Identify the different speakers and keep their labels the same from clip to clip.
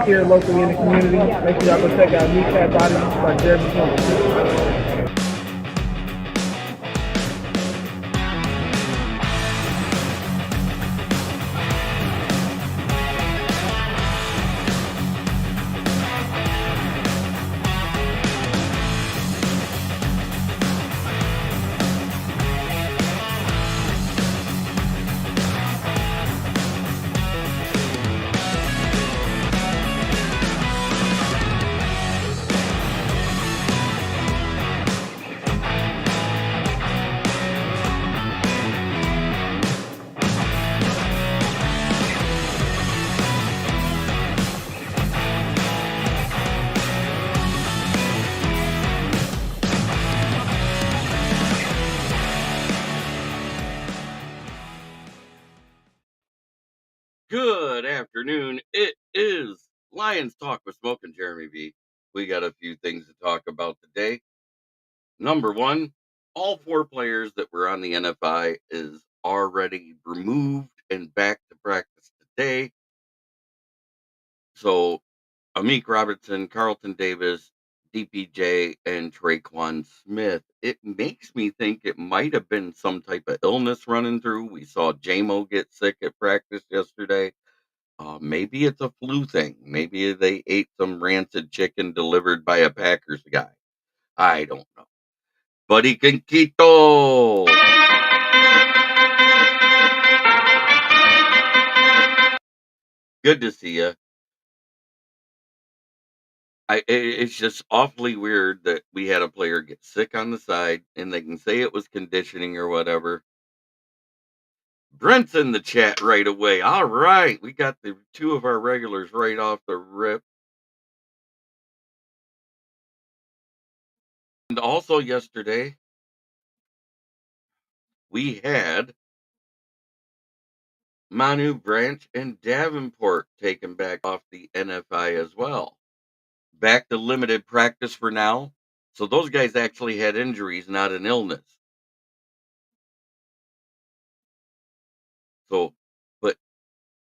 Speaker 1: here locally in the community. Make sure y'all go check out Kneecap Body by Davenport.
Speaker 2: Good afternoon. It is Lions Talk with Smoke and Jeremy B. We got a few things to talk about today. Number one, all 4 players that were on the NFI is already removed and back to practice today. So Amik Robertson, Carlton Davis, DPJ, and Traquan Smith. It makes me think it might have been some type of illness running through. We saw Jamo get sick at practice yesterday. Maybe it's a flu thing. Maybe they ate some rancid chicken delivered by a Packers guy. I don't know. Buddy Conquito! Good to see you. It's just awfully weird that we had a player get sick on the side and they can say it was conditioning or whatever. Brent's in the chat right away. All right. We got the 2 of our regulars right off the rip. And also yesterday, we had Manu, Branch, and Davenport taken back off the NFI as well. Back to limited practice for now. So those guys actually had injuries, not an illness. So, but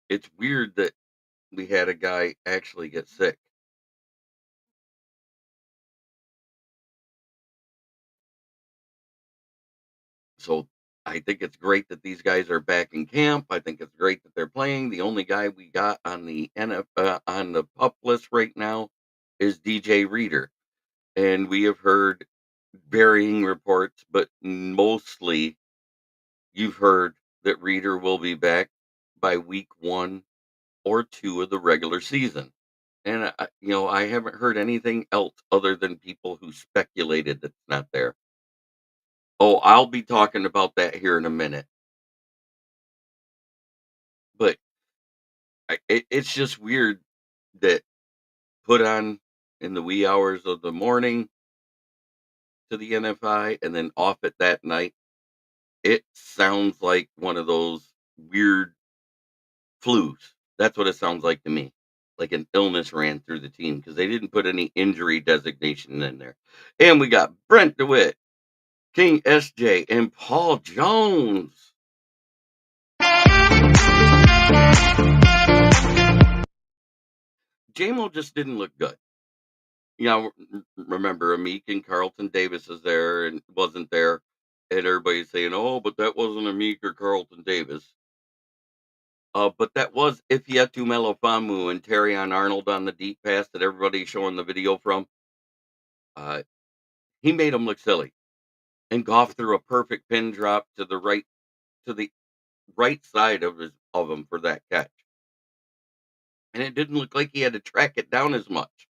Speaker 2: it's weird that we had a guy actually get sick. So I think it's great that these guys are back in camp. I think it's great that they're playing. The only guy we got on the on the pup list right now is DJ Reader, and we have heard varying reports, but mostly you've heard that Reader will be back by week 1 or 2 of the regular season. And I haven't heard anything else other than people who speculated that's not there. Oh, I'll be talking about that here in a minute. But it's just weird that put on in the wee hours of the morning to the NFI and then off it that night. It sounds like one of those weird flus. That's what it sounds like to me. Like an illness ran through the team because they didn't put any injury designation in there. And we got Brent DeWitt, King SJ, and Paul Jones. Jamo just didn't look good. Remember Amik and Carlton Davis is there and wasn't there. And everybody's saying, oh, but that wasn't Amik or Carlton Davis. But that was Ifeatu Melifomu and Terry on Arnold on the deep pass that everybody's showing the video from. He made him look silly. And Goff threw a perfect pin drop to the right side of him for that catch. And it didn't look like he had to track it down as much.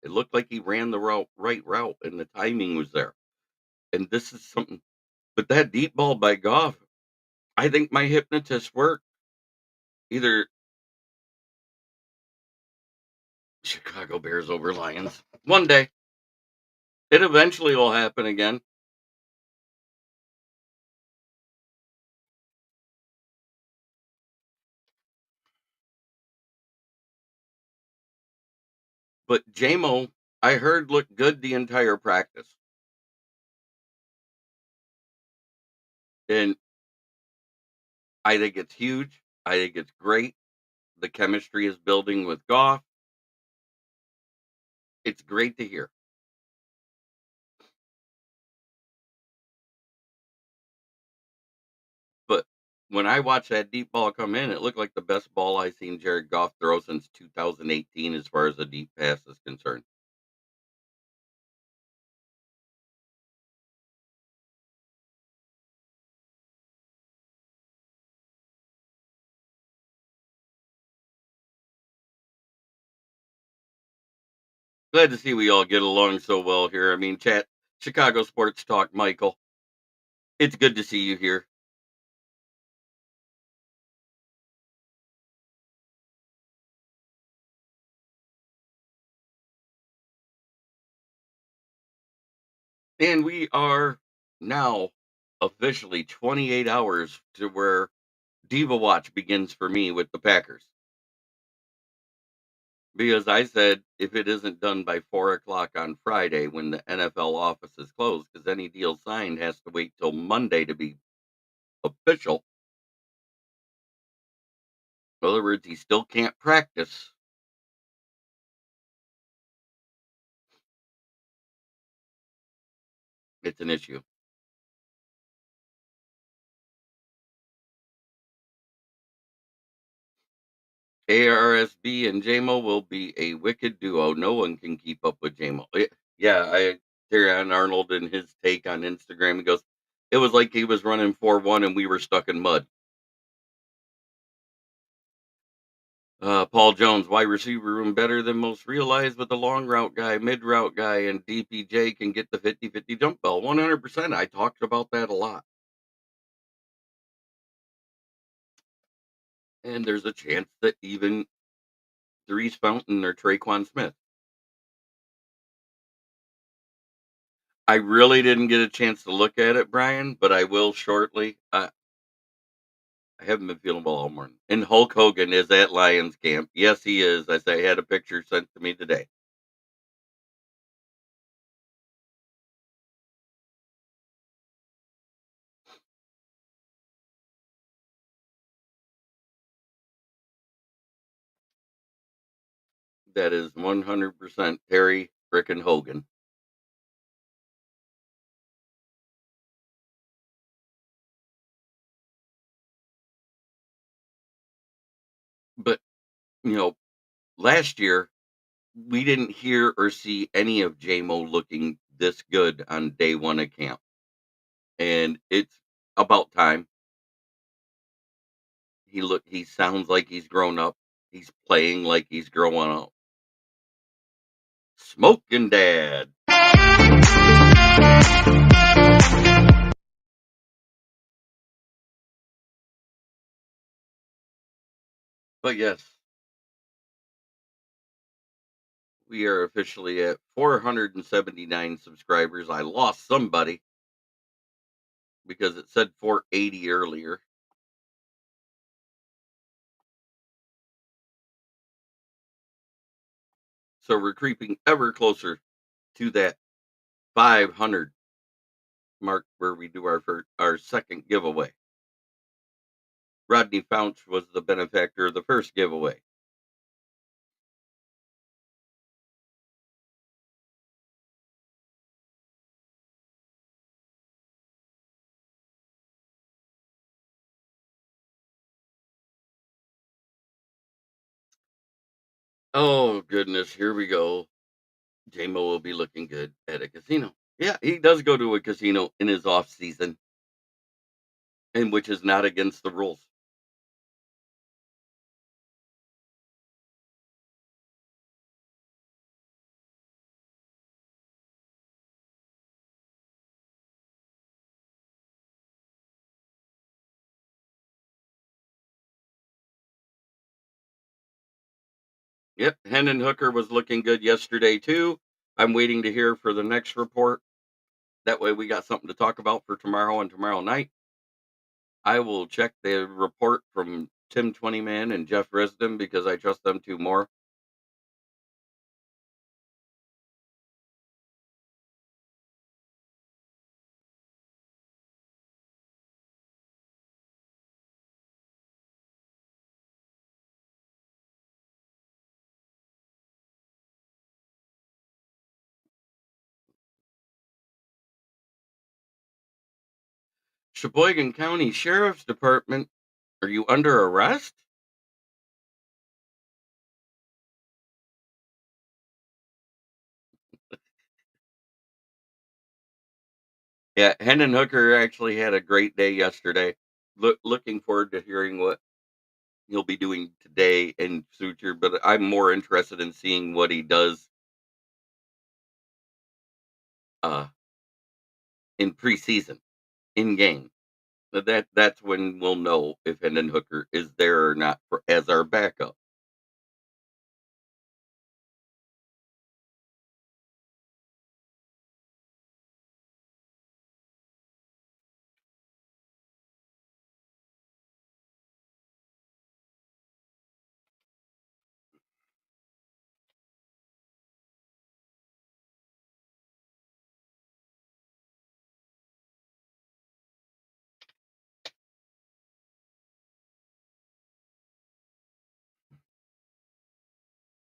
Speaker 2: It looked like he ran the right route and the timing was there. And this is something, but that deep ball by Goff, I think my hypnotist worked. Either Chicago Bears over Lions. One day. It eventually will happen again. But Jamo, I heard, looked good the entire practice. And I think it's huge. I think it's great. The chemistry is building with Goff. It's great to hear. But when I watched that deep ball come in, it looked like the best ball I've seen Jared Goff throw since 2018 as far as a deep pass is concerned. Glad to see we all get along so well here. I mean, chat Chicago Sports Talk, Michael. It's good to see you here. And we are now officially 28 hours to where Diva Watch begins for me with the Packers. Because I said if it isn't done by 4 o'clock on Friday when the NFL office is closed, because any deal signed has to wait till Monday to be official. In other words, he still can't practice. It's an issue. ARSB and Jamo will be a wicked duo. No one can keep up with Jamo. Yeah, I hear on Arnold and his take on Instagram. He goes, it was like he was running 4-1 and we were stuck in mud. Paul Jones, wide receiver room better than most realize, but the long route guy, mid route guy, and DPJ can get the 50-50 jump ball. 100%. I talked about that a lot. And there's a chance that even Therese Fountain or Traquan Smith. I really didn't get a chance to look at it, Brian, but I will shortly. I haven't been feeling well all morning. And Hulk Hogan is at Lions camp. Yes, he is. I say I had a picture sent to me today. That is 100% Terry frickin' Hogan. But, you know, last year, we didn't hear or see any of JMO looking this good on day one of camp. And it's about time. He sounds like he's grown up. He's playing like he's growing up. Smoking dad. But yes, we are officially at 479 subscribers. I lost somebody because it said 480 earlier. So we're creeping ever closer to that 500 mark where we do our second giveaway. Rodney Fouch was the benefactor of the first giveaway. Oh goodness, here we go. JMO will be looking good at a casino. Yeah, he does go to a casino in his off season, and which is not against the rules. Yep, Hendon Hooker was looking good yesterday too. I'm waiting to hear for the next report. That way we got something to talk about for tomorrow and tomorrow night. I will check the report from Tim Twentyman and Jeff Risdon because I trust them two more. Sheboygan County Sheriff's Department, are you under arrest? Yeah, Hendon Hooker actually had a great day yesterday. Looking forward to hearing what he'll be doing today in future, but I'm more interested in seeing what he does uh, in preseason, in game. That's when we'll know if Hendon Hooker is there or not as our backup.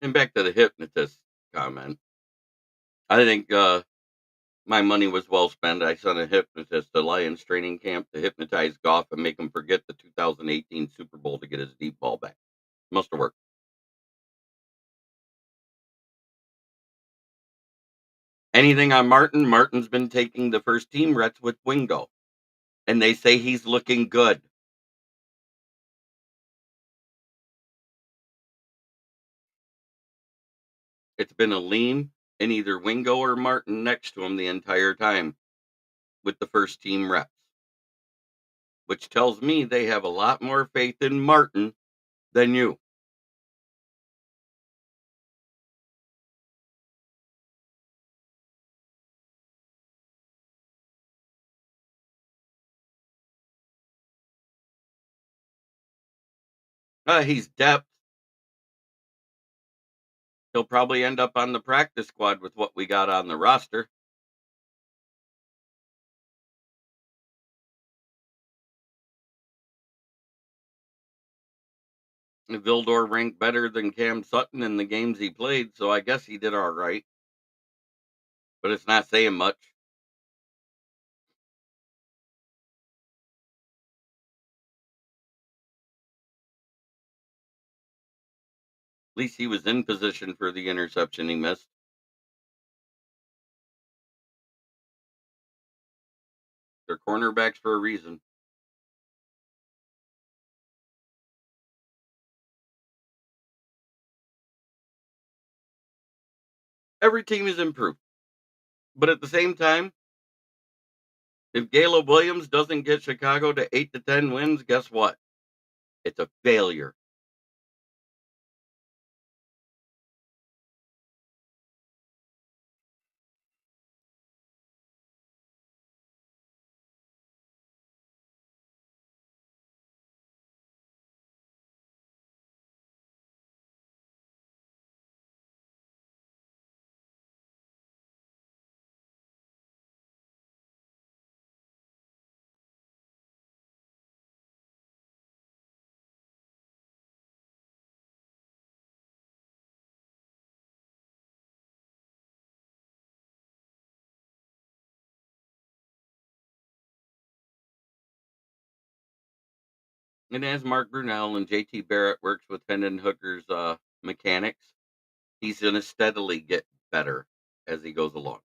Speaker 2: And back to the hypnotist comment, I think my money was well spent. I sent a hypnotist to Lions training camp to hypnotize Goff and make him forget the 2018 Super Bowl to get his deep ball back. Must have worked. Anything on Martin? Martin's been taking the first team reps with Wingo, and they say he's looking good. It's been a lean and either Wingo or Martin next to him the entire time with the first team reps, which tells me they have a lot more faith in Martin than you. He's depth. He'll probably end up on the practice squad with what we got on the roster. Vildor ranked better than Cam Sutton in the games he played, so I guess he did all right, but it's not saying much. At least he was in position for the interception he missed. They're cornerbacks for a reason. Every team is improved, but at the same time, if Caleb Williams doesn't get Chicago to 8 to 10 wins, guess what? It's a failure. And as Mark Brunell and JT Barrett works with Hendon Hooker's mechanics, he's going to steadily get better as he goes along.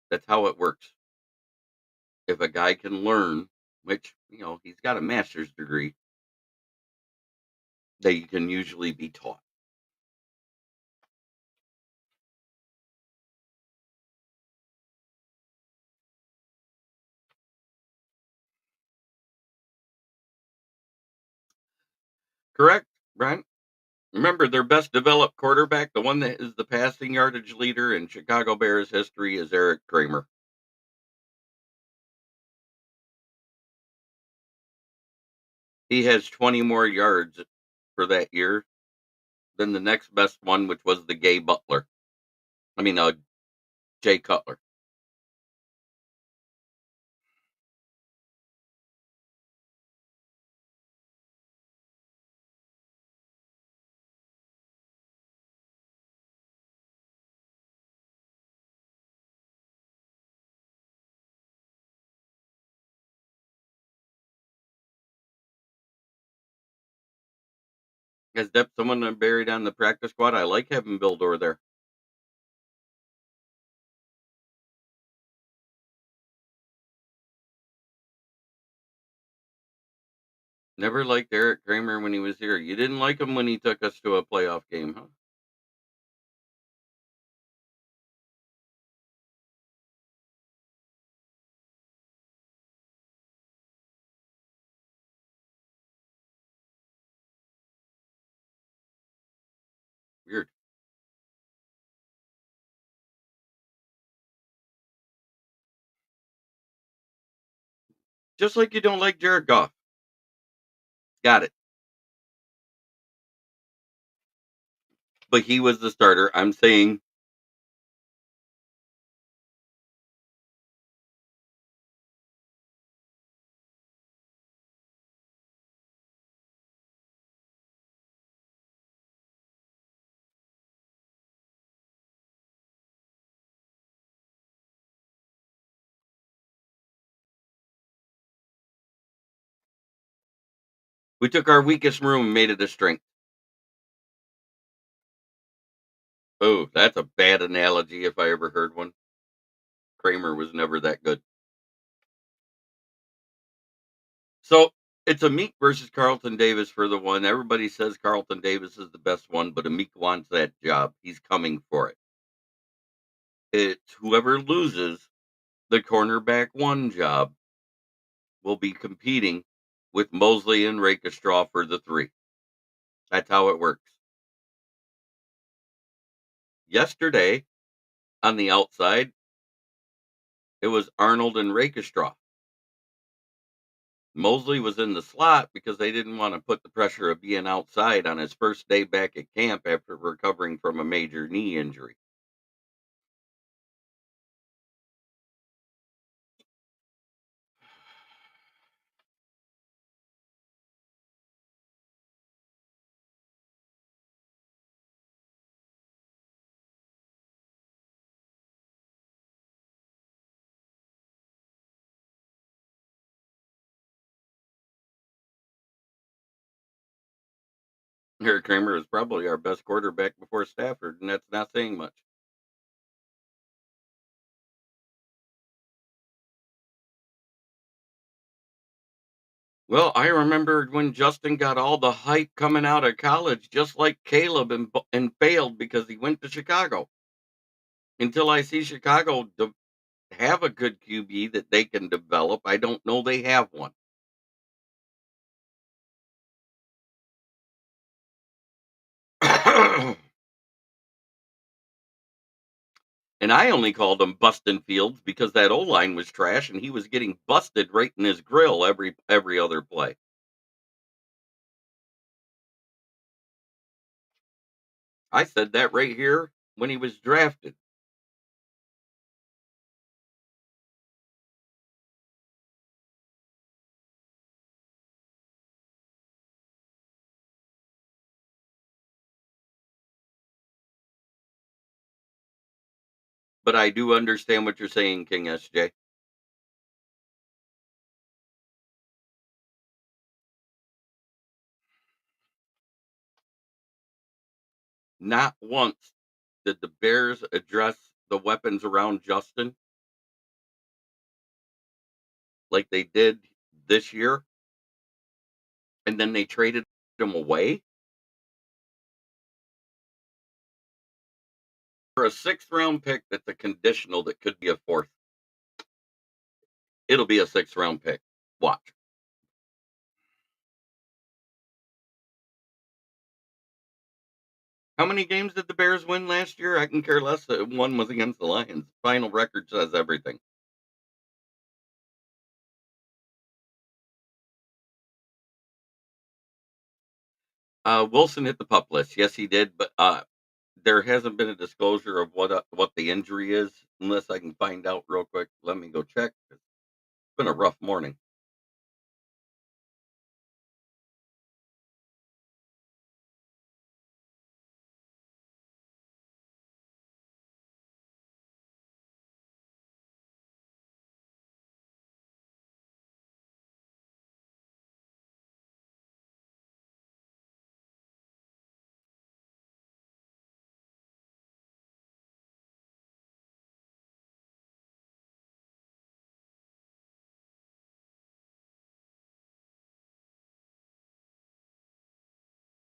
Speaker 2: That's how it works. If a guy can learn, which, he's got a master's degree, they can usually be taught. Correct, Brent? Remember, their best developed quarterback, the one that is the passing yardage leader in Chicago Bears history, is Eric Kramer. He has 20 more yards for that year than the next best one, which was the Gay Butler. I mean, Jay Cutler. Has Depp someone buried on the practice squad? I like having Bill Dorr there. Never liked Eric Kramer when he was here. You didn't like him when he took us to a playoff game, huh? Weird. Just like you don't like Jared Goff. Got it. But he was the starter. I'm saying we took our weakest room and made it a strength. Oh, that's a bad analogy if I ever heard one. Kramer was never that good. So it's Amik versus Carlton Davis for the one. Everybody says Carlton Davis is the best one, but Amik wants that job. He's coming for it. It's whoever loses the cornerback one job will be competing with Mosley and Rakestraw for the 3. That's how it works. Yesterday, on the outside, it was Arnold and Rakestraw. Mosley was in the slot because they didn't want to put the pressure of being outside on his first day back at camp after recovering from a major knee injury. Eric Kramer is probably our best quarterback before Stafford, and that's not saying much. Well, I remember when Justin got all the hype coming out of college, just like Caleb, and failed because he went to Chicago. Until I see Chicago have a good QB that they can develop, I don't know they have one. And I only called him Bustin' Fields because that O line was trash and he was getting busted right in his grill every other play. I said that right here when he was drafted. But I do understand what you're saying, King SJ. Not once did the Bears address the weapons around Justin like they did this year, and then they traded him away for a 6th-round pick that's a conditional that could be a 4th. It'll be a 6th-round pick. Watch. How many games did the Bears win last year? I can care less. One was against the Lions. Final record says everything. Wilson hit the pup list. Yes, he did, but there hasn't been a disclosure of what the injury is, unless I can find out real quick. Let me go check. It's been a rough morning.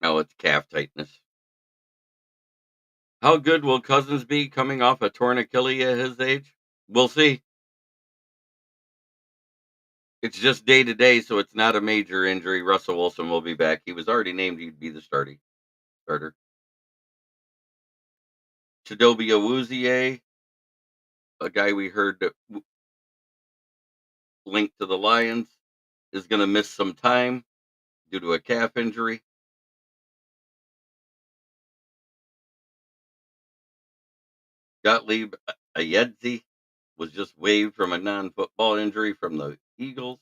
Speaker 2: Now it's calf tightness. How good will Cousins be coming off a torn Achilles at his age? We'll see. It's just day to day, so it's not a major injury. Russell Wilson will be back. He was already named. He'd be the starter. Chidobe Awuzie, a guy we heard that linked to the Lions, is going to miss some time due to a calf injury. Gottlieb Ayedzi was just waived from a non-football injury from the Eagles.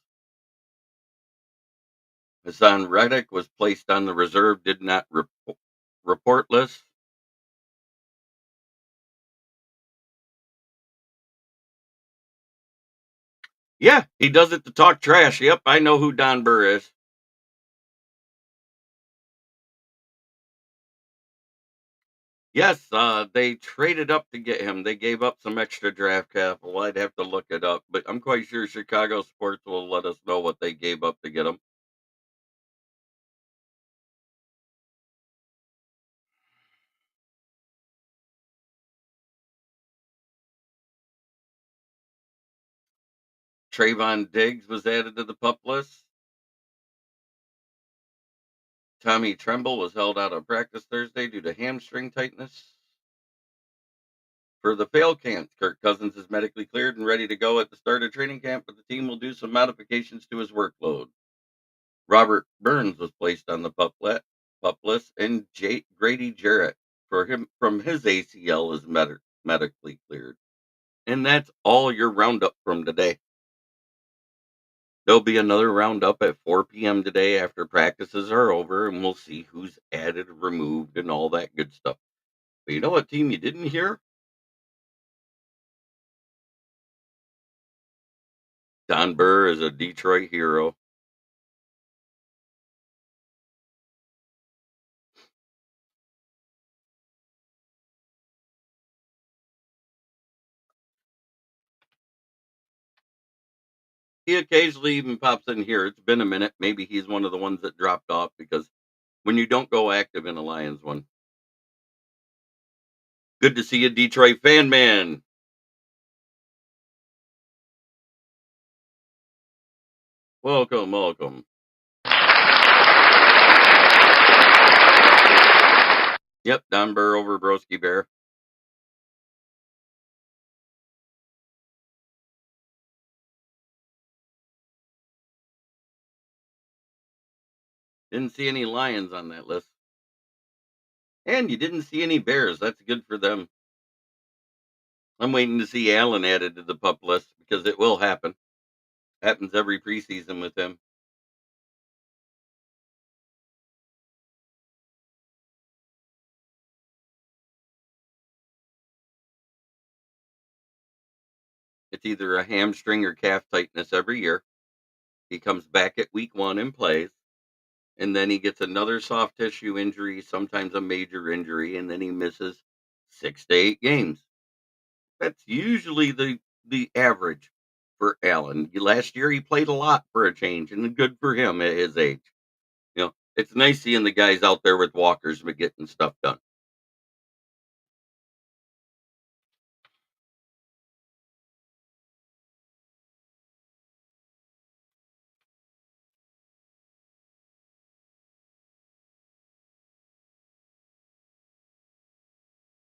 Speaker 2: Hassan Reddick was placed on the reserve, did not report list. Yeah, he does it to talk trash. Yep, I know who Don Burr is. Yes, they traded up to get him. They gave up some extra draft capital. I'd have to look it up, but I'm quite sure Chicago sports will let us know what they gave up to get him. Trayvon Diggs was added to the pup list. Tommy Tremble was held out of practice Thursday due to hamstring tightness. For the fail camp, Kirk Cousins is medically cleared and ready to go at the start of training camp, but the team will do some modifications to his workload. Robert Burns was placed on the pup list, and Grady Jarrett for him from his ACL is medically cleared. And that's all your roundup from today. There'll be another roundup at 4 p.m. today after practices are over, and we'll see who's added, removed, and all that good stuff. But you know what team you didn't hear? Don Burr is a Detroit hero. He occasionally even pops in here. It's been a minute. Maybe he's one of the ones that dropped off because when you don't go active in a Lions one. Good to see you, Detroit fan man. Welcome, welcome. Yep, Don Burr over Broski Bear. Didn't see any Lions on that list. And you didn't see any Bears. That's good for them. I'm waiting to see Allen added to the pup list because it will happen. Happens every preseason with him. It's either a hamstring or calf tightness every year. He comes back at week 1 and plays, and then he gets another soft tissue injury, sometimes a major injury, and then he misses 6 to 8 games. That's usually the average for Allen. Last year he played a lot for a change, and good for him at his age. It's nice seeing the guys out there with walkers but getting stuff done.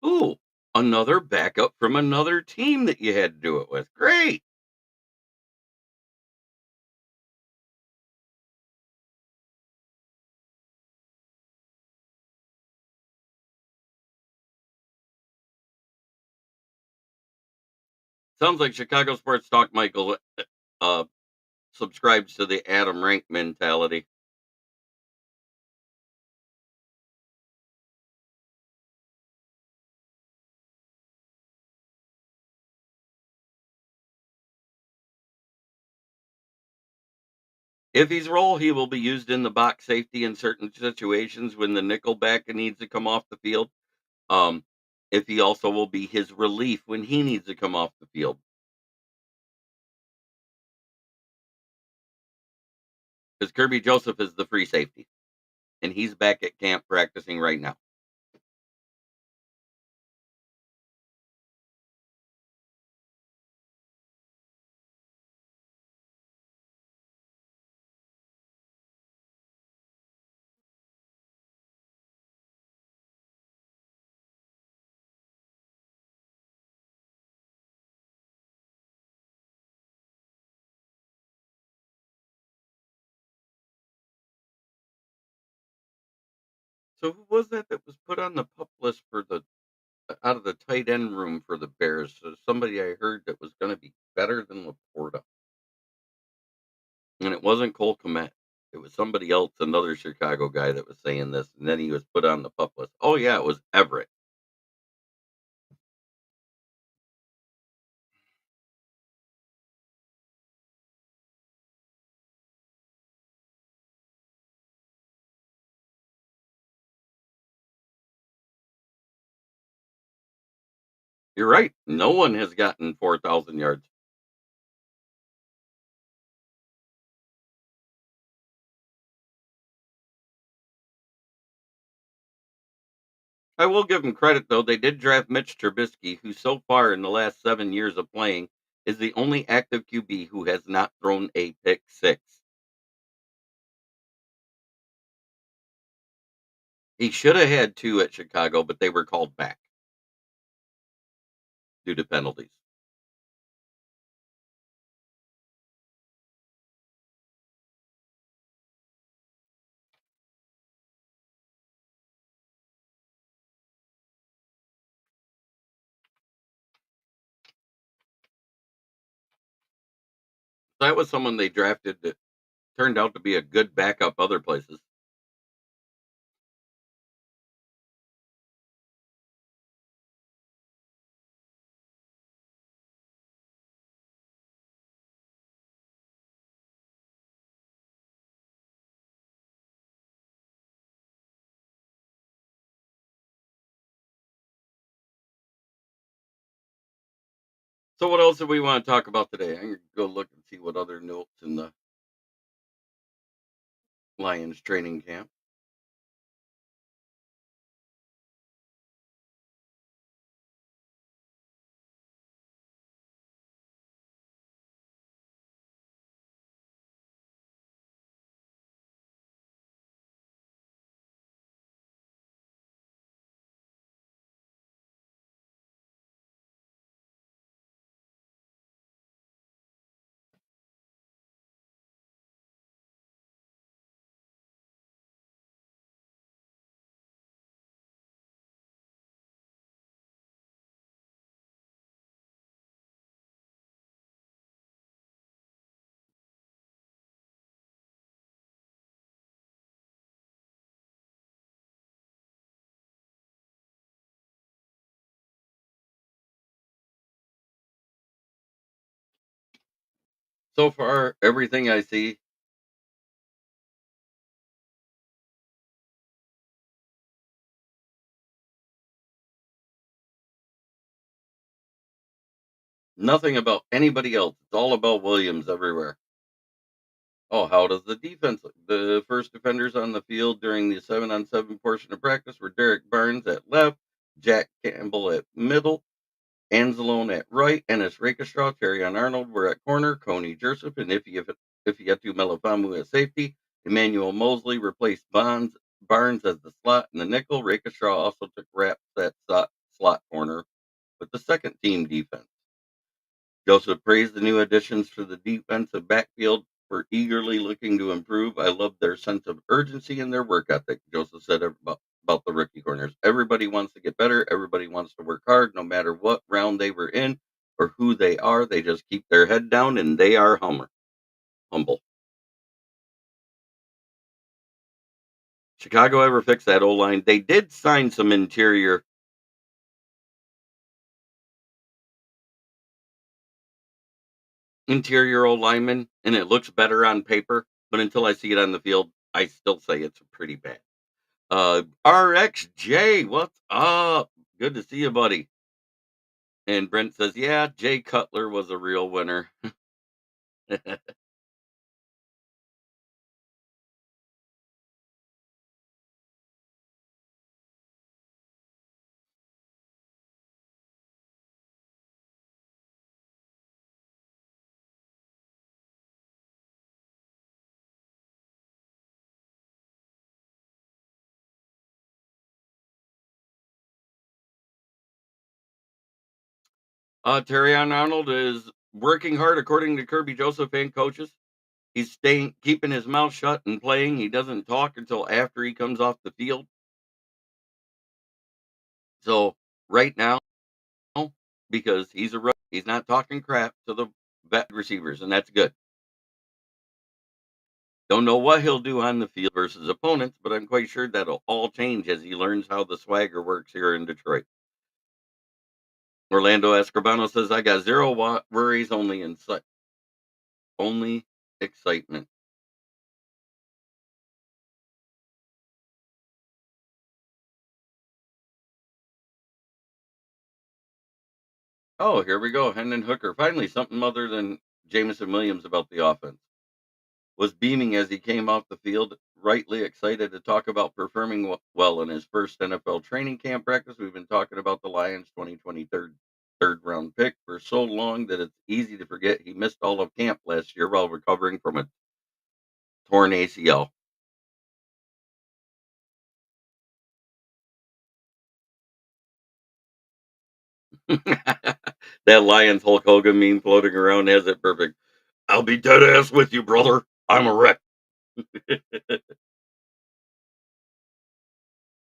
Speaker 2: Ooh, another backup from another team that you had to do it with. Great. Sounds like Chicago Sports Talk Michael uh, subscribes to the Adam Rank mentality. If he's role, he will be used in the box safety in certain situations when the nickel back needs to come off the field. Um, if he also will be his relief when he needs to come off the field. Because Kirby Joseph is the free safety. and he's back at camp practicing right now. So who was that was put on the pup list for the out of the tight end room for the Bears? So somebody I heard that was going to be better than Laporta, and it wasn't Cole Kmet. It was somebody else, another Chicago guy that was saying this, and then he was put on the pup list. Oh yeah, it was Everett. You're right. No one has gotten 4,000 yards. I will give them credit though. They did draft Mitch Trubisky, who so far in the last 7 years of playing is the only active QB who has not thrown a pick six. He should have had two at Chicago, but they were called back due to penalties. That was someone they drafted that turned out to be a good backup other places. So what else do we want to talk about today? I'm gonna go look and see what other notes in the Lions training camp. So far, everything I see, nothing about anybody else. It's all about Williams everywhere. Oh, how does the defense look? The first defenders on the field during the 7-on-7 portion of practice were Derek Barnes at left, Jack Campbell at middle, Anzalone at right, Ennis Rakestraw, Terry on Arnold were at corner, Coney Joseph, and Ifeatu Melifamu at safety. Emmanuel Mosley replaced Barnes as the slot and the nickel. Rakestraw also took reps at slot corner with the second team defense. Joseph praised the new additions for the defensive backfield for eagerly looking to improve. I love their sense of urgency and their work ethic, Joseph said about the rookie corners. Everybody wants to get better. Everybody wants to work hard, no matter what round they were in or who they are. They just keep their head down and they are humble. Chicago ever fix that O line? They did sign some interior O linemen, and it looks better on paper. But until I see it on the field, I still say it's pretty bad. RXJ, what's up? Good to see you, buddy. And Brent says, yeah, Jay Cutler was a real winner. Terrion Arnold is working hard, according to Kirby Joseph and coaches. He's staying, keeping his mouth shut and playing. He doesn't talk until after he comes off the field. So right now, because he's a rookie, he's not talking crap to the vet receivers, and that's good. Don't know what he'll do on the field versus opponents, but I'm quite sure that'll all change as he learns how the swagger works here in Detroit. Orlando Escribano says, "I got zero worries, only excitement." Oh, here we go. Hendon Hooker. Finally, something other than Jamison Williams about the offense. Was beaming as he came off the field, rightly excited to talk about performing well in his first NFL training camp practice. We've been talking about the Lions 2020 third round pick for so long that it's easy to forget he missed all of camp last year while recovering from a torn ACL. That Lions Hulk Hogan meme floating around has it perfect. I'll be dead ass with you, brother. I'm a wreck.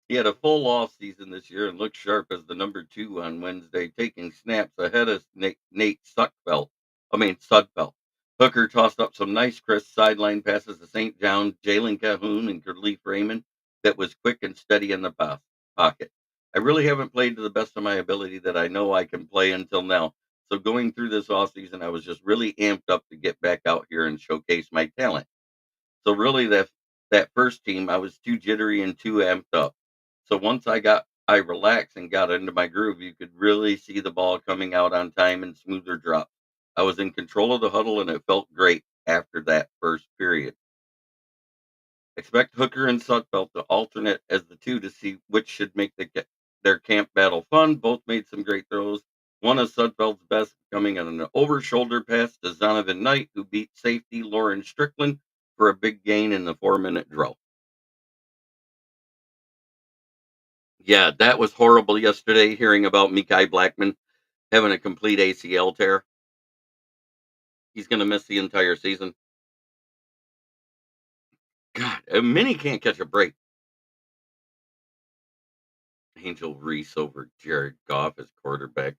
Speaker 2: He had a full off season this year and looked sharp as the number two on Wednesday, taking snaps ahead of Nate Sudfeld. Sudfeld. Hooker tossed up some nice, crisp sideline passes to St. John, Jalen Calhoun, and Khalif Raymond that was quick and steady in the pocket. I really haven't played to the best of my ability that I know I can play until now. So going through this off season, I was just really amped up to get back out here and showcase my talent. So really that first team, I was too jittery and too amped up. So once I relaxed and got into my groove, you could really see the ball coming out on time and smoother drop. I was in control of the huddle and it felt great after that first period. Expect Hooker and Sudfeld to alternate as the two to see which should make their camp battle fun. Both made some great throws. One of Sudfeld's best coming on an over shoulder pass to Zonovan Knight, who beat safety Lauren Strickland for a big gain in the 4-minute drill. Yeah, that was horrible yesterday, hearing about Mekhi Blackman having a complete ACL tear. He's going to miss the entire season. God, Minnie can't catch a break. Angel Reese over Jared Goff as quarterback.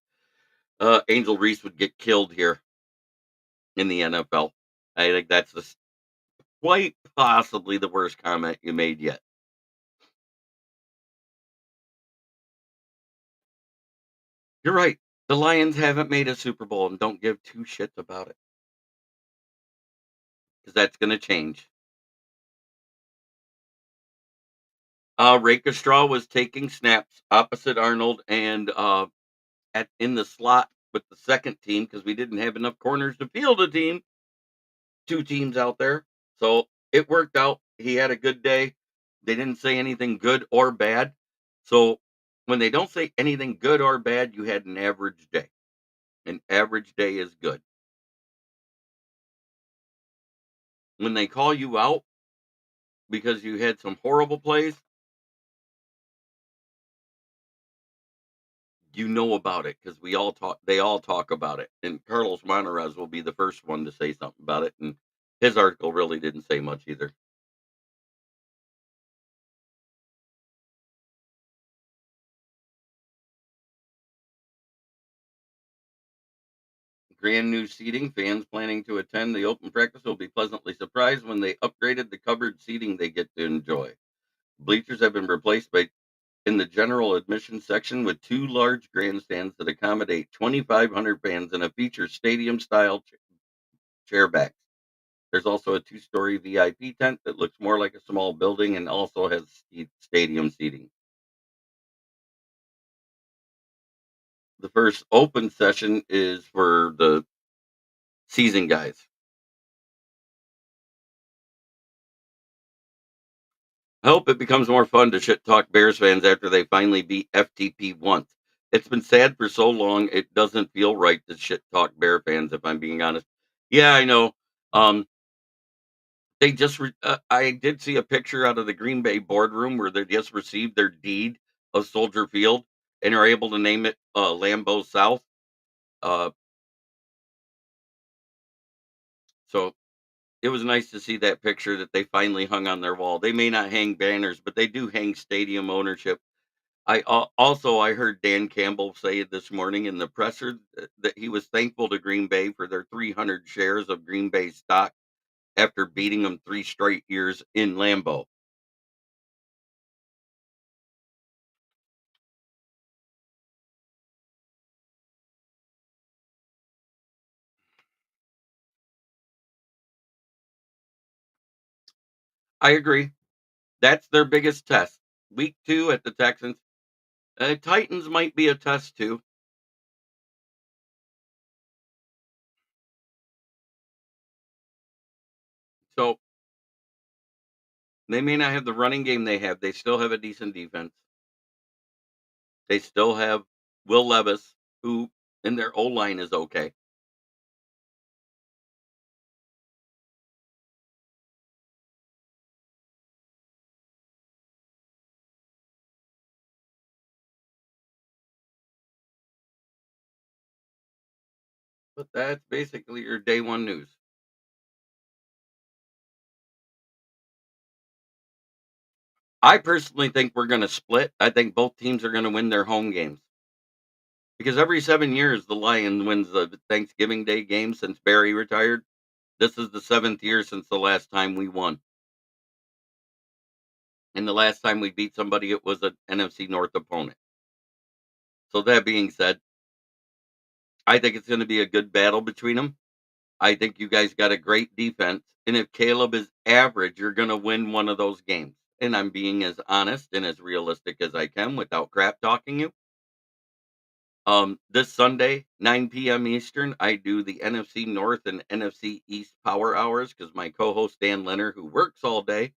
Speaker 2: Angel Reese would get killed here in the NFL. I think that's quite possibly the worst comment you made yet. You're right. The Lions haven't made a Super Bowl and don't give two shits about it because that's going to change. Straw was taking snaps opposite Arnold and at in the slot with the second team because we didn't have enough corners to field a team, two teams out there. So it worked out. He had a good day. They didn't say anything good or bad. So when they don't say anything good or bad, you had an average day. An average day is good. When they call you out because you had some horrible plays, you know about it because they all talk about it. And Carlos Monterez will be the first one to say something about it. And his article really didn't say much either. Grand new seating. Fans planning to attend the open practice will be pleasantly surprised when they upgraded the covered seating they get to enjoy. Bleachers have been replaced by in the general admission section with two large grandstands that accommodate 2,500 fans and a feature stadium style chair backs. There's also a two-story VIP tent that looks more like a small building and also has stadium seating. The first open session is for the season guys. I hope it becomes more fun to shit talk Bears fans after they finally beat FTP once. It's been sad for so long, it doesn't feel right to shit talk Bear fans, if I'm being honest. Yeah, I know. Um, I did see a picture out of the Green Bay boardroom where they just received their deed of Soldier Field and are able to name it Lambeau South. Uh, so it was nice to see that picture that they finally hung on their wall. They may not hang banners, but they do hang stadium ownership. I heard Dan Campbell say this morning in the presser that he was thankful to Green Bay for their 300 shares of Green Bay stock after beating them 3 straight years in Lambeau. I agree. That's their biggest test. Week 2 at the Texans. Titans might be a test too. So they may not have the running game they have. They still have a decent defense. They still have Will Levis, who in their O line is okay. But that's basically your day one news. I personally think we're going to split. I think both teams are going to win their home games because every 7 years the Lions wins the Thanksgiving Day game since Barry retired. This is the 7th year since the last time we won, and the last time we beat somebody, it was an NFC North opponent. So that being said, I think it's going to be a good battle between them. I think you guys got a great defense, and if Caleb is average, you're going to win one of those games. And I'm being as honest and as realistic as I can without crap talking you. This Sunday, 9 p.m. Eastern, I do the NFC North and NFC East Power Hours because my co-host Dan Leonard, who works all day,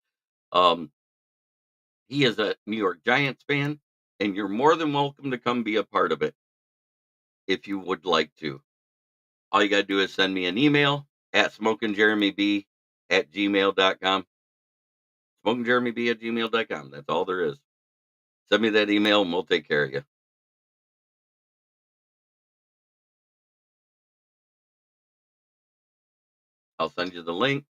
Speaker 2: um, he is a New York Giants fan, and you're more than welcome to come be a part of it if you would like to. All you gotta do is send me an email at smokingjeremyb at gmail.com. Smokingjeremyb at gmail.com. That's all there is. Send me that email and we'll take care of you. I'll send you the link.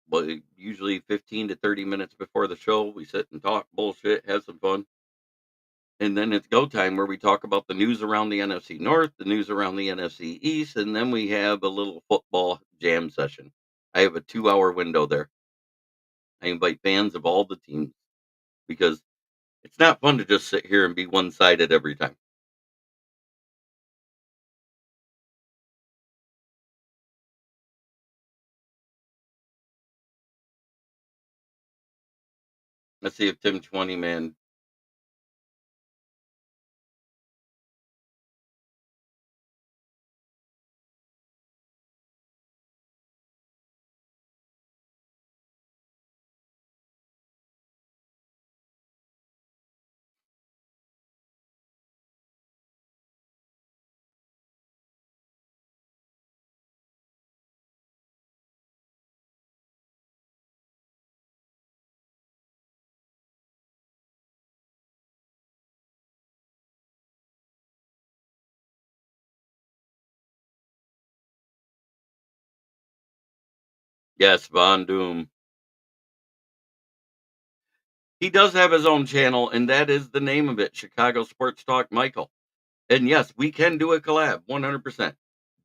Speaker 2: But usually 15 to 30 minutes before the show, we sit and talk bullshit, have some fun. And then it's go time where we talk about the news around the NFC North, the news around the NFC East, and then we have a little football jam session. I have a 2 hour window there. I invite fans of all the teams because it's not fun to just sit here and be one sided every time. Let's see if Tim 20 man. Yes, Von Doom. He does have his own channel, and that is the name of it, Chicago Sports Talk Michael. And yes, we can do a collab, 100%.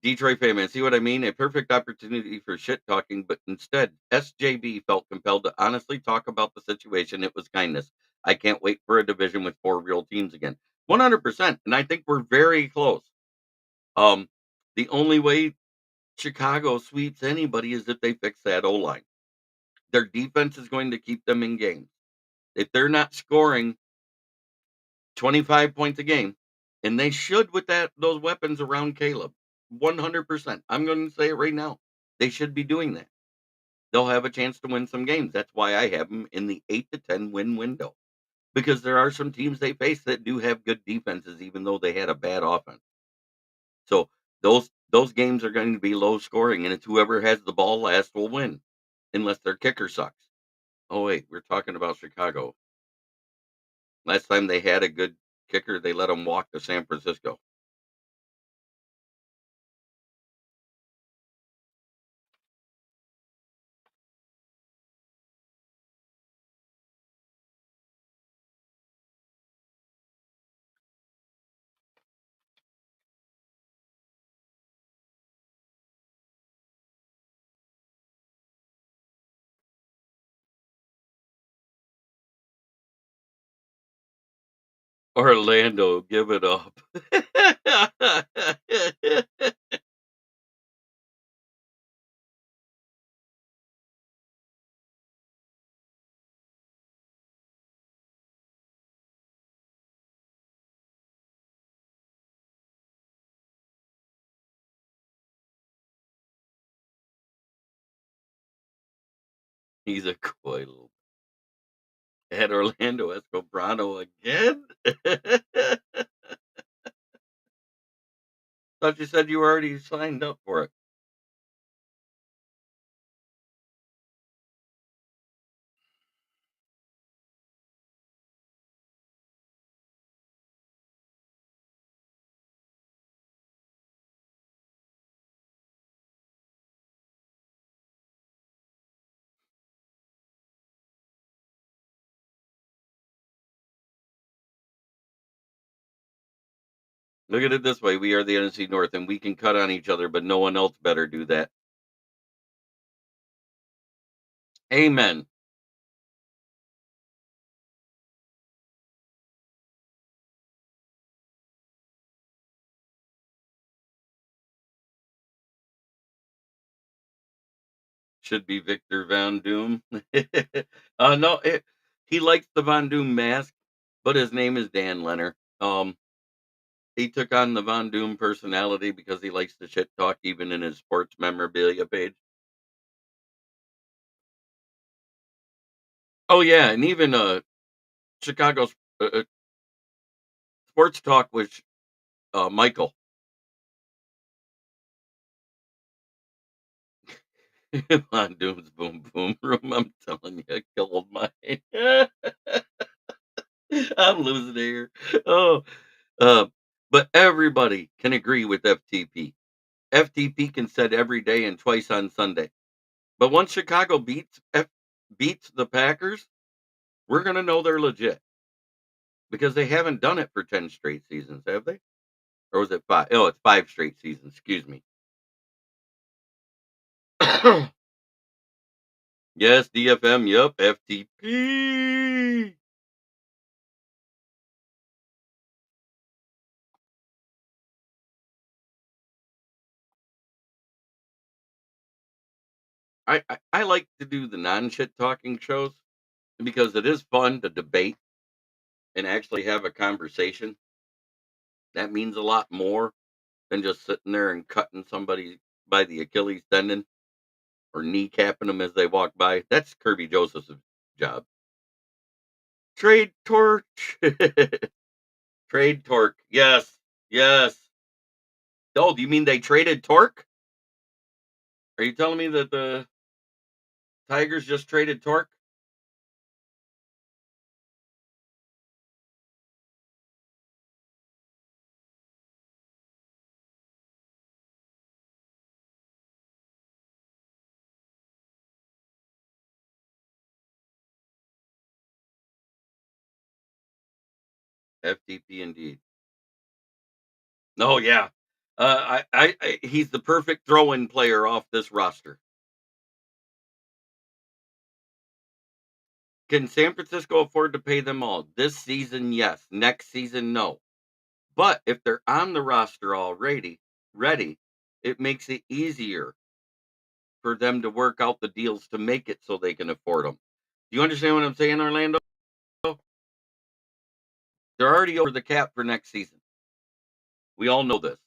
Speaker 2: Detroit fan, man, see what I mean? A perfect opportunity for shit talking, but instead, SJB felt compelled to honestly talk about the situation. It was kindness. I can't wait for a division with 4 real teams again. 100%. And I think we're very close. Um, the only way Chicago sweeps anybody is if they fix that O line. Their defense is going to keep them in games. If they're not scoring 25 points a game, and they should with those weapons around Caleb. 100%. I'm going to say it right now. They should be doing that. They'll have a chance to win some games. That's why I have them in the 8 to 10 win window. Because there are some teams they face that do have good defenses, even though they had a bad offense. So those games are going to be low scoring, and it's whoever has the ball last will win, unless their kicker sucks. Oh wait, we're talking about Chicago. Last time they had a good kicker, they let him walk to San Francisco. Orlando, give it up. He's a coy little. At Orlando Escobrano again? Thought you said you already signed up for it. Look at it this way, we are the NFC North, and we can cut on each other, but no one else better do that. Amen. Should be Victor Van Doom. No, he likes the Von Doom mask, but his name is Dan Leonard. He took on the Von Doom personality because he likes to shit talk even in his sports memorabilia page. Oh yeah, and even Chicago's sports talk with Michael. Von Doom's boom boom room. I'm telling you, gold mine. I'm losing here. Oh, uh, but everybody can agree with FTP. FTP can set every day and twice on Sunday. But once Chicago beats the Packers, we're gonna know they're legit because they haven't done it for 10 straight seasons, have they? Or was it five? Oh, it's 5 straight seasons. Excuse me. Yes, DFM. Yup, FTP. I like to do the non-shit talking shows because it is fun to debate and actually have a conversation. That means a lot more than just sitting there and cutting somebody by the Achilles tendon or kneecapping them as they walk by. That's Kirby Joseph's job. Trade torch. Trade torque. Yes. Yes. Oh, do you mean they traded Torque? Are you telling me that the Tigers just traded Torque? FTP indeed. Oh yeah. He's the perfect throw-in player off this roster. Can San Francisco afford to pay them all? This season, yes. Next season, no. But if they're on the roster already, ready, it makes it easier for them to work out the deals to make it so they can afford them. Do you understand what I'm saying, Orlando? They're already over the cap for next season. We all know this.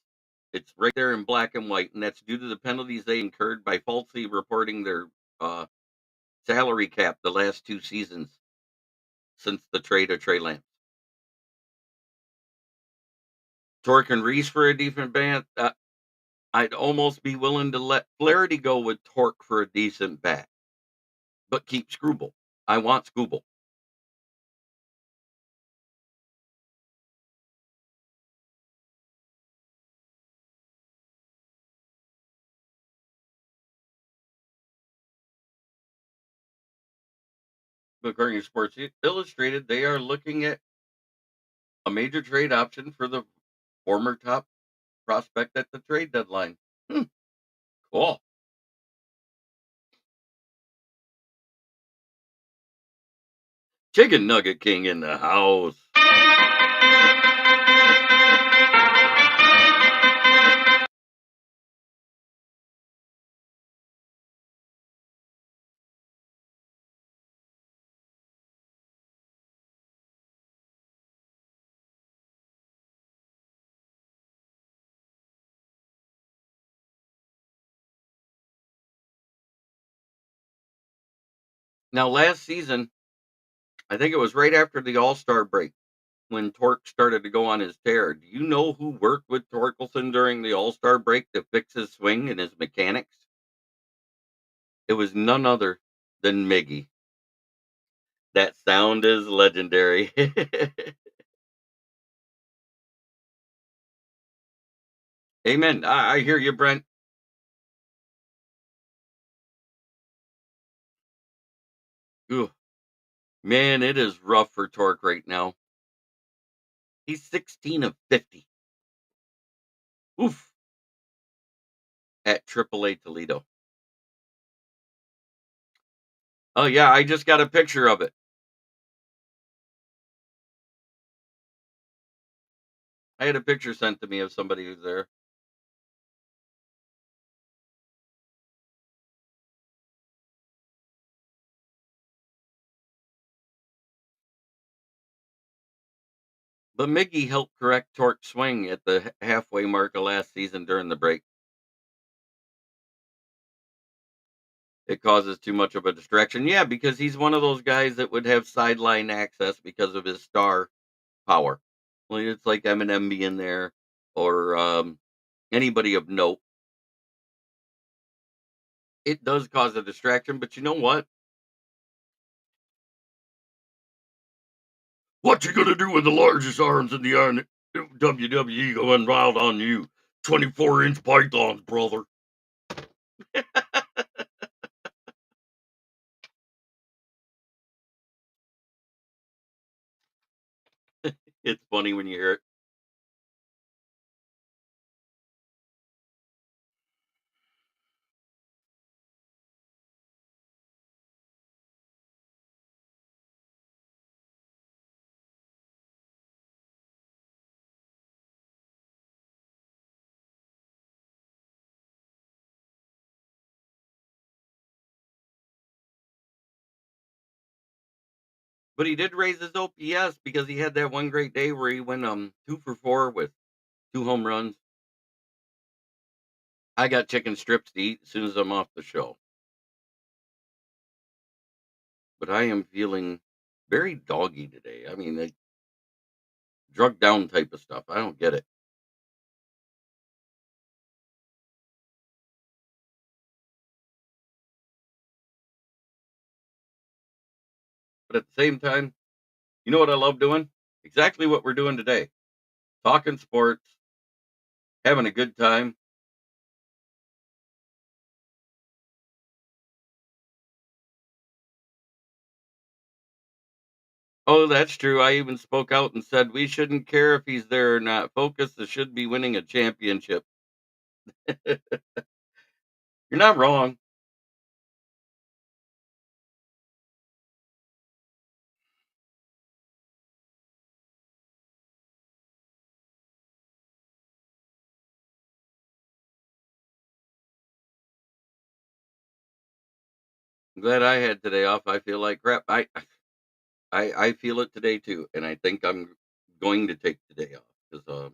Speaker 2: It's right there in black and white, and that's due to the penalties they incurred by falsely reporting their uh, salary cap the last 2 seasons since the trade of Trey Lance. Torque and Reese for a decent bat. I'd almost be willing to let Flaherty go with Torque for a decent bat, but keep Scrooble. I want Scooble. According to Sports Illustrated, they are looking at a major trade option for the former top prospect at the trade deadline. Hmm, cool. Chicken Nugget King in the house. Now, last season, I think it was right after the All-Star break when Torque started to go on his tear. Do you know who worked with Torkelson during the All-Star break to fix his swing and his mechanics? It was none other than Miggy. That sound is legendary. Amen. I hear you, Brent. Ooh, man, it is rough for Torque right now. He's 16 of 50. Oof. At AAA Toledo. Oh, yeah, I just got a picture of it. I had a picture sent to me of somebody who's there. But Miggy helped correct Torque's swing at the halfway mark of last season during the break. It causes too much of a distraction. Yeah, because he's one of those guys that would have sideline access because of his star power. Well, it's like Eminem being there or anybody of note. It does cause a distraction, but you know what? What you gonna do with the largest arms in the WWE going wild on you? 24-inch pythons, brother. It's funny when you hear it. But he did raise his OPS because he had that one great day where he went 2 for 4 with 2 home runs. I got chicken strips to eat as soon as I'm off the show. But I am feeling very doggy today. I mean, drug down type of stuff. I don't get it. But at the same time, you know what I love doing? Exactly what we're doing today. Talking sports, having a good time. Oh, that's true. I even spoke out and said we shouldn't care if he's there or not. Focus should be winning a championship. You're not wrong. I'm glad I had today off. I feel like crap. I feel it today too, and I think I'm going to take today off because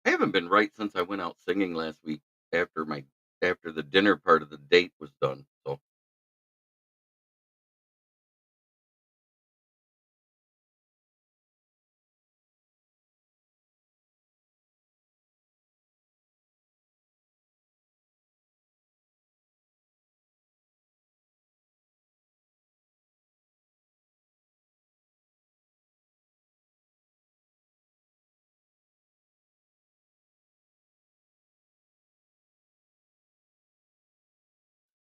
Speaker 2: I haven't been right since I went out singing last week after my after the dinner part of the date was done. So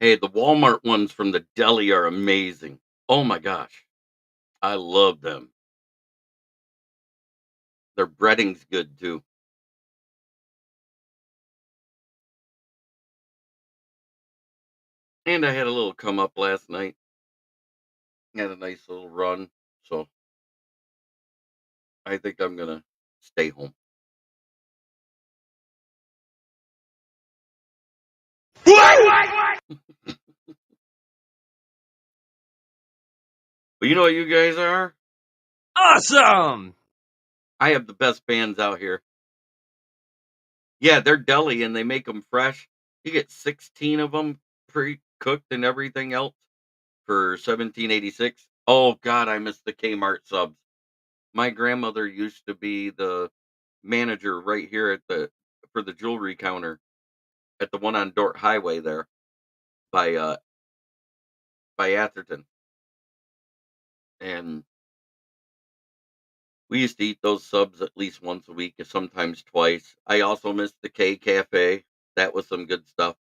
Speaker 2: hey, the Walmart ones from the deli are amazing. Oh my gosh, I love them. Their breading's good too. And I had a little come up last night. Had a nice little run, so I think I'm gonna stay home. But you know what you guys are?
Speaker 3: Awesome!
Speaker 2: I have the best bands out here. Yeah, they're deli and they make them fresh. You get 16 of them cooked and everything else for 1786. Oh God, I miss the Kmart subs. My grandmother used to be the manager right here at the for the jewelry counter at the one on Dort Highway there by by Atherton. And we used to eat those subs at least once a week, sometimes twice. I also miss the K Cafe. That was some good stuff.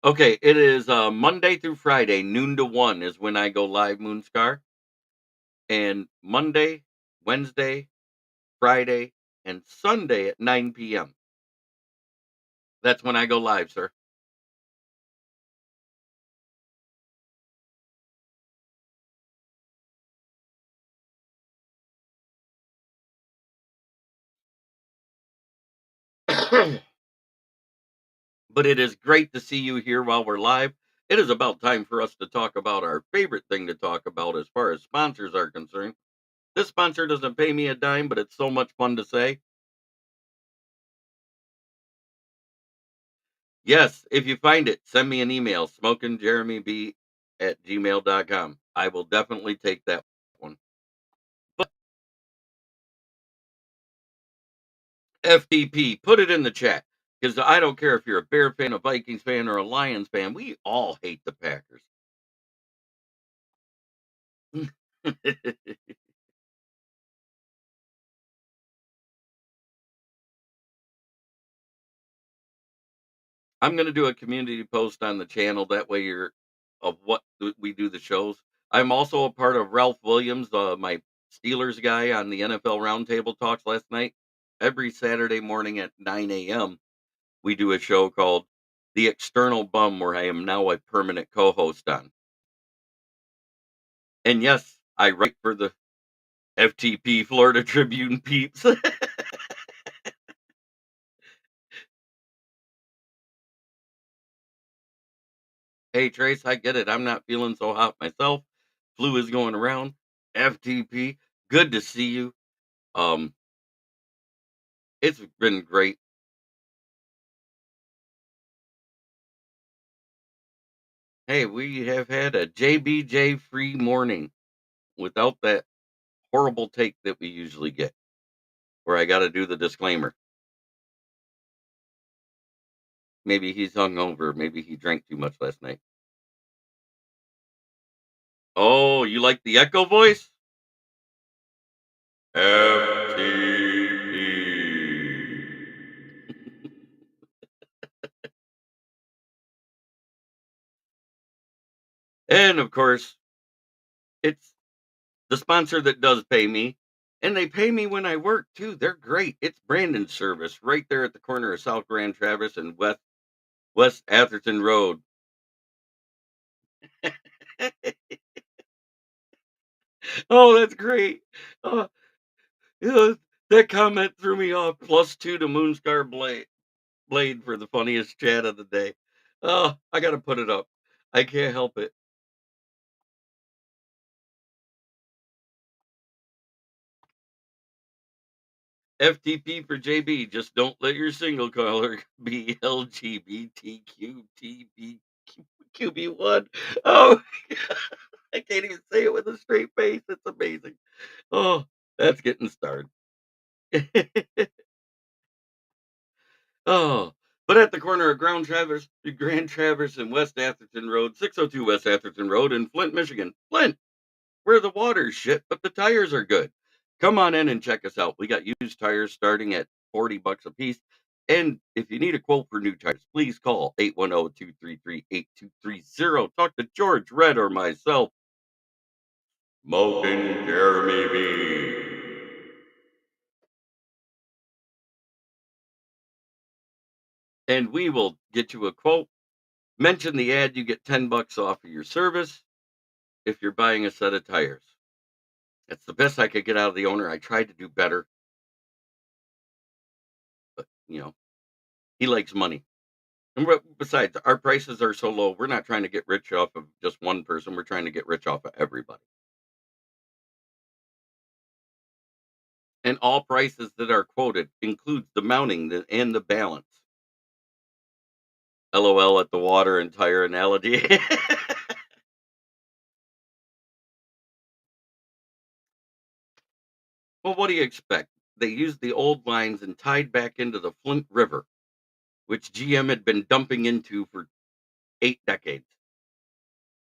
Speaker 2: Okay, it is Monday through Friday, noon to 1 is when I go live, Moonscar. And Monday, Wednesday, Friday, and Sunday at 9 p.m. That's when I go live, sir. But it is great to see you here while we're live. It is about time for us to talk about our favorite thing to talk about as far as sponsors are concerned. This sponsor doesn't pay me a dime, but it's so much fun to say. Yes, if you find it, send me an email, smokingjeremyb@gmail.com. I will definitely take that one. But FTP, put it in the chat because I don't care if you're a Bear fan, a Vikings fan, or a Lions fan. We all hate the Packers. I'm going to do a community post on the channel. That way, you're of what we do the shows. I'm also a part of Ralph Williams, my Steelers guy on the NFL Roundtable Talks last night. Every Saturday morning at 9 a.m., we do a show called The External Bum, where I am now a permanent co host on. And yes, I write for the FTP Florida Tribune peeps. Hey, Trace, I get it. I'm not feeling so hot myself. Flu is going around. FTP, good to see you. Um, it's been great. Hey, we have had a JBJ free morning without that horrible take that we usually get, where I got to do the disclaimer. Maybe he's hungover. Maybe he drank too much last night. Oh, you like the echo voice? FTP. And of course, it's the sponsor that does pay me. And they pay me when I work too. They're great. It's Brandon Service right there at the corner of South Grand Traverse and West Atherton Road. Oh, that's great. Oh, yeah, that comment threw me off. +2 to Moonscar Blade for the funniest chat of the day. Oh, I gotta put it up. I can't help it. FTP for JB. Just don't let your single caller be LGBTQTBQB1. Oh, I can't even say it with a straight face. It's amazing. Oh, that's getting started. Oh, but at the corner of Grand Traverse and West Atherton Road, 602 West Atherton Road in Flint, Michigan. Flint, where the water's shit, but the tires are good. Come on in and check us out. We got used tires starting at $40 a piece. And if you need a quote for new tires, please call 810-233-8230. Talk to George, Red, or myself. Smoking Jeremy B. And we will get you a quote. Mention the ad, you get $10 off of your service if you're buying a set of tires. That's the best I could get out of the owner. I tried to do better, but he likes money. And besides, our prices are so low. We're not trying to get rich off of just one person. We're trying to get rich off of everybody. and all prices that are quoted includes the mounting and the balance. LOL at the water and tire analogy. Well, what do you expect? They used the old lines and tied back into the Flint River, which GM had been dumping into for 8 decades.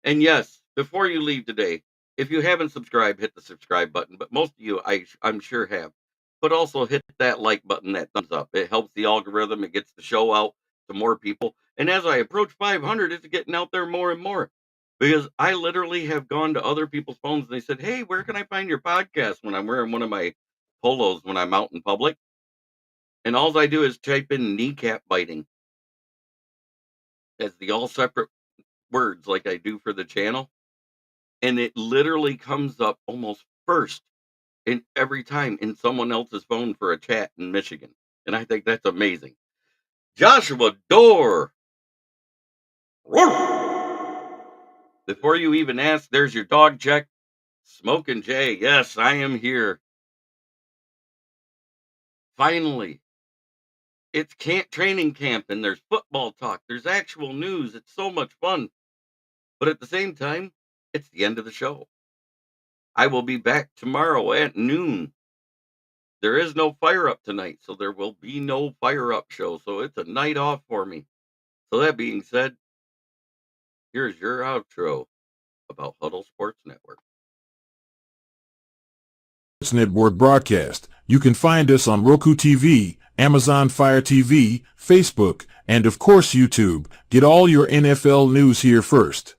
Speaker 2: And yes, before you leave today, if you haven't subscribed, hit the subscribe button. But most of you, I'm sure have. But also hit that like button, that thumbs up. It helps the algorithm. It gets the show out to more people. And as I approach 500, it's getting out there more and more. Because I literally have gone to other people's phones and they said, "Hey, where can I find your podcast?" When I'm wearing one of my polos when I'm out in public. And all I do is type in kneecap biting as the all separate words like I do for the channel. And it literally comes up almost first in every time in someone else's phone for a chat in Michigan. And I think that's amazing. Joshua Door. Before you even ask, there's your dog check. Smoking Jay. Yes, I am here. Finally. It's training camp and there's football talk. There's actual news. It's so much fun. But at the same time, it's the end of the show. I will be back tomorrow at noon. There is no fire up tonight, so there will be no fire up show. So it's a night off for me. So that being said, here's your outro about Huddle Sports Network.
Speaker 4: Network broadcast. You can find us on Roku TV, Amazon Fire TV, Facebook, and of course YouTube. Get all your NFL news here first.